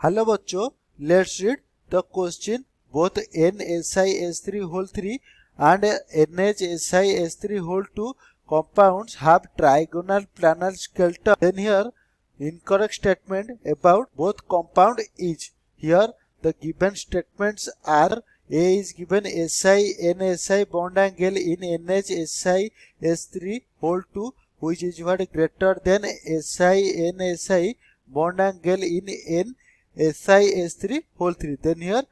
Hello बच्चों, let's read the question. Both NSiS3 whole 3 and NHSiS3 whole 2 compounds have trigonal planar skeleton. Then here incorrect statement about both compound is. Here the given statements are: A is given SiNSi bond angle in NHSiS3 whole 2 which is what greater than SiNSi bond angle in SiS3 whole 3. Then here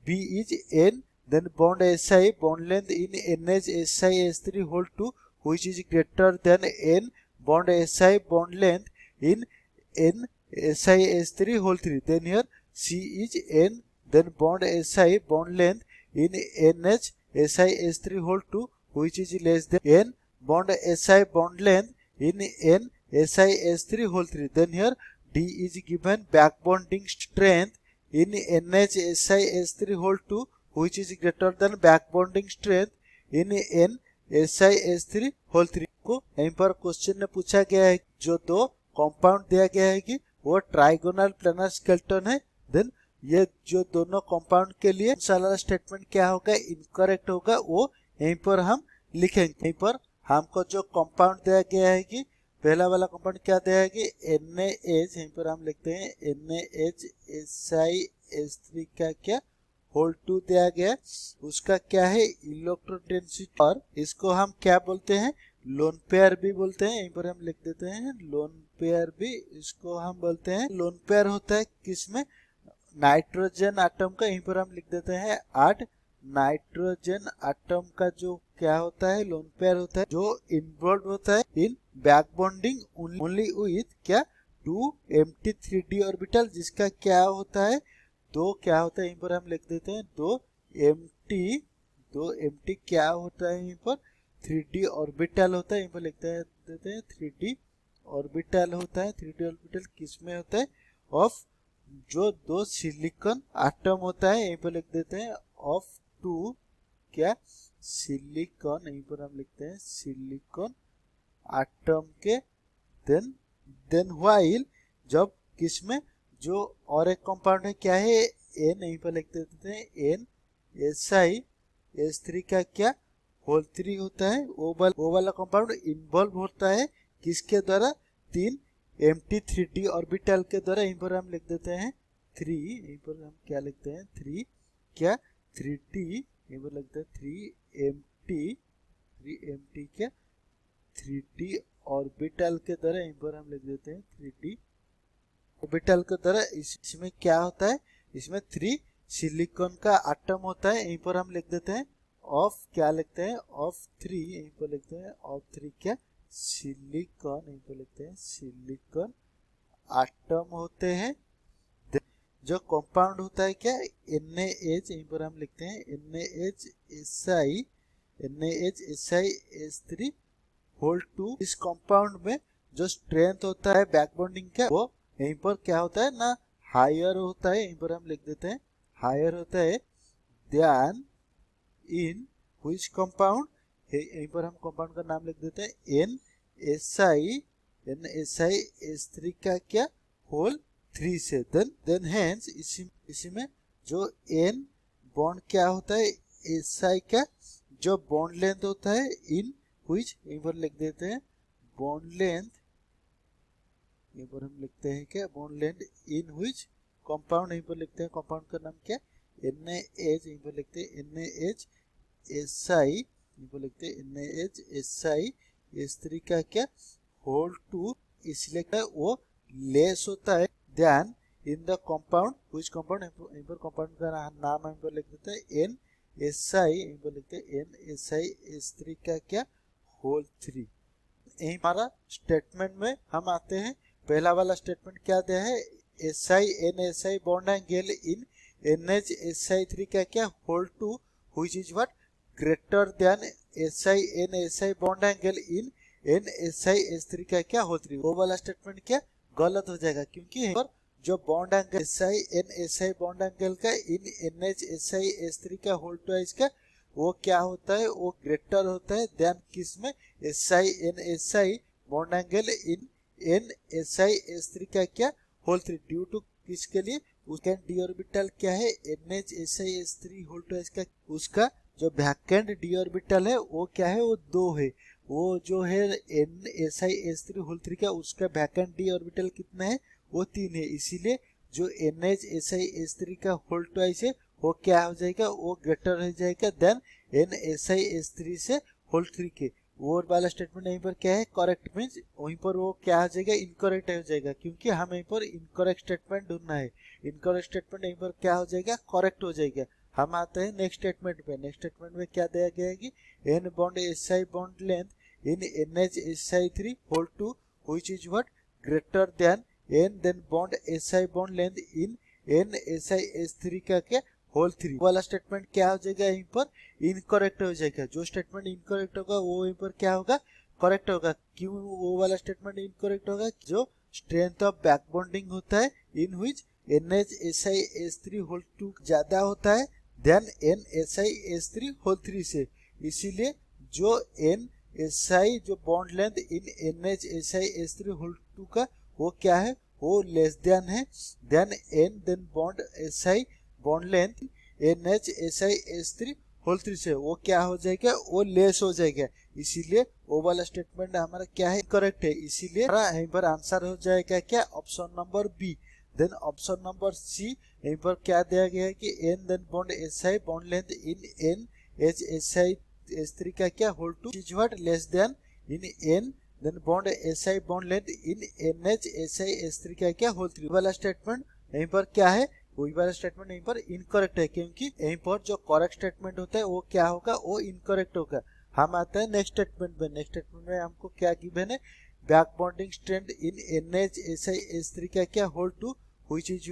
B is N, then bond Si bond length in NHSiS3 whole 2 which is greater than N bond Si bond length in NSiS3 whole 3. Then here C is N, then bond Si bond length in NHSiS3 whole 2 which is less than N bond Si bond length in NSiS3 whole 3. Then here D is given back bonding strength in NHSiS3 whole 2 which is greater than back bonding strength in NSiS3 whole 3. को यहीं पर question में पूछा गया है जो दो compound दिया गया है कि वो ट्राइगोनल प्लानर स्केलेटन है. देन ये जो दोनों कंपाउंड के लिए सारा स्टेटमेंट क्या होगा, इनकरेक्ट होगा, वो यहीं पर हम लिखेंगे. यहीं पर हमको जो कंपाउंड दिया गया है कि पहला वाला कंपाउंड क्या दिया है कि NaH, यहीं पर हम लिखते हैं NaHSiS3 का क्या होल 2 दिया गया, उसका क्या है इलेक्ट्रॉन डेंसिटी, और इसको हम क्या बोलते हैं, लोन पेयर भी बोलते हैं. यहीं पर हम लिख देते हैं लोन पेयर भी, इसको हम बोलते हैं. लोन पेयर होता है किसमें, नाइट्रोजन एटम का. यहीं पर हम लिख देते हैं 8 नाइट्रोजन एटम का जो क्या होता है लोन पेयर होता है, जो इन्वॉल्व होता है in back bonding only with क्या 2 empty 3d ऑर्बिटल, जिसका क्या होता है दो क्या होता है, यहीं पर हम लिख देते हैं दो empty क्या होता है, यहीं पर 3d ऑर्बिटल होता है. यहीं पर लिखते हैं देते हैं 3d ऑर्बिटल होता है. 3d ऑर्बिटल किस में होता है, ऑफ जो दो सिलिकॉन एटम होता है. यहीं पर लिख देते हैं ऑफ 2 क्या सिलिकॉन, यहीं पर हम लिखते हैं सिलिकॉन एटम के. देन व्हाइल जब किसमें जो और एक कंपाउंड है क्या है N, यहीं पर लिख देते हैं NSiS3 का क्या होल 3 होता है. वो वाला कंपाउंड इन्वॉल्व होता है किसके द्वारा, 3 empty 3d ऑर्बिटल के द्वारा. यहीं पर हम लिख देते हैं 3, यहीं पर हम क्या लिखते हैं 3 क्या 3d, यहीं पर लिखते हैं 3 empty क्या 3d ऑर्बिटल के द्वारा. यहीं पर हम लिख देते हैं 3d ऑर्बिटल के द्वारा. इसमें क्या होता है, इसमें 3 सिलिकॉन का एटम होता है. यहीं पर हम लिख देते हैं ऑफ क्या लिखते हैं ऑफ 3, यहीं पर लिखते हैं ऑफ 3 क्या सिलिकॉन, यहीं पर लिखते हैं सिलिकॉन एटम होते हैं. जो कंपाउंड होता है क्या NaH, यहीं पर हम लिखते हैं NaHSiS3 होल 2. इस कंपाउंड में जो स्ट्रेंथ होता है बैक बॉन्डिंग का, वो यहीं पर क्या होता है ना हायर होता है. यहीं पर हम लिख देते हैं हायर होता है देन इन व्हिच कंपाउंड, यहीं पर हम कंपाउंड का नाम लिख देते हैं NSiS3 का क्या होल 3 से. देन हेंस इसी में जो N बॉन्ड क्या होता है Si का जो बॉन्ड लेंथ होता है इन व्हिच, यहीं पर लिख देते हैं बॉन्ड लेंथ, यहीं पर हम लिखते हैं क्या bond length in which compound, यहीं पर लिखते हैं कंपाउंड का नाम क्या NaH, यहीं पर लिखते हैं NaHSi, यहीं पर लिखते हैं NaHSiS3 का क्या होल 2, इसलिए क्या वो लेस होता है than in the compound which compound, यहीं पर कंपाउंड का नाम यहीं पर लिख देते हैं NSi, यहीं पर लिखते हैं NSiS3 का क्या होल 3. यही हमारा स्टेटमेंट में हम आते हैं. पहला वाला स्टेटमेंट क्या दिया है, SiNSi बॉन्ड एंगल इन NHSi3 का क्या whole 2 which is what greater than SiNSi bond angle in NSiS3 का क्या होल 3. वो वाला स्टेटमेंट क्या गलत हो जाएगा, क्योंकि यहाँ पर जो bond angle SiNSi bond angle का इन NHSiS3 का होल 2 है, इसका वो क्या होता है, वो ग्रेटर होता है देन किसमें SiNSi bond angle in NSiS3 का क्या होल 3 ड्यू टू किसके लिए उसका डी ऑर्बिटल क्या है NHSi होल ट्वाइस का, उसका जो वैकेंट डी ऑर्बिटल है वो क्या है, वो 2 है। वो जो है NSi होल 3 का उसका वैकेंट डी ऑर्बिटल कितना है, वो 3 है। इसीलिए जो NHSi का होल ट्वाइस है वो क्या हो जाएगा, वो ग्रेटर हो जाएगा देन NSi से होल 3 के। वो वाला स्टेटमेंट यहीं पर क्या है, करेक्ट मीन्स वहीं पर वो क्या हो जाएगा, इनकरेक्ट हो जाएगा, क्योंकि हम यहीं पर इनकरेक्ट स्टेटमेंट ढूंढना है। इनकरेक्ट स्टेटमेंट यहीं पर क्या हो जाएगा, करेक्ट हो जाएगा। हम आते हैं नेक्स्ट स्टेटमेंट पे। नेक्स्ट स्टेटमेंट में क्या दिया गया है कि n bond SI bond length in NHSi3 whole 2 which is what greater than n then bond SI bond length in NSi3 का क्या, होल 3 वाला स्टेटमेंट क्या हो जाएगा, यहीं पर इनकरेक्ट हो जाएगा। जो स्टेटमेंट इनकरेक्ट होगा वो यहीं पर क्या होगा, करेक्ट होगा। क्यों वो वाला स्टेटमेंट इनकरेक्ट होगा, जो स्ट्रेंथ ऑफ बैक बॉन्डिंग होता है इन व्हिच NHSi होल 2 ज्यादा होता है देन NSi होल 3 से। इसीलिए जो NSi जो bond length in NHSi whole 2 का वो क्या है, वो लेस देन है than n then bond SI bond length NHSi whole 3 से। वो क्या हो जाएगा, वो लेस हो जाएगा। इसीलिए वो वाला स्टेटमेंट हमारा क्या है, करेक्ट है। इसीलिए यहीं पर आंसर हो जाएगा क्या, option number B. Then option number C, यहीं पर क्या दिया गया है कि n then bond SI bond length in NHSi का क्या, whole 2 is what less than in n then bond SI bond length in NHSi का क्या, होल 3 वाला स्टेटमेंट यहीं पर क्या है, वही वाला स्टेटमेंट यहीं पर इनकरेक्ट है, क्योंकि यहीं पर जो करेक्ट स्टेटमेंट होता है वो क्या होगा, वो इनकरेक्ट होगा। हम आते हैं नेक्स्ट स्टेटमेंट में। नेक्स्ट स्टेटमेंट में हमको क्या गिवन है, back bonding strength in NHSi का क्या, whole 2 which is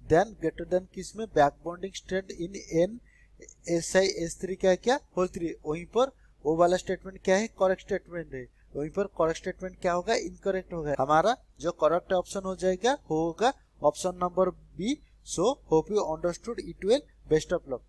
greater than किस में, back bonding strength in NSi का क्या, होल 3। वहीं पर वो वाला स्टेटमेंट क्या है, करेक्ट स्टेटमेंट है। वहीं पर करेक्ट स्टेटमेंट क्या होगा, इनकरेक्ट होगा। हमारा जो करेक्ट ऑप्शन हो जाएगा वो होगा option number B. So hope you understood it well. Best of luck.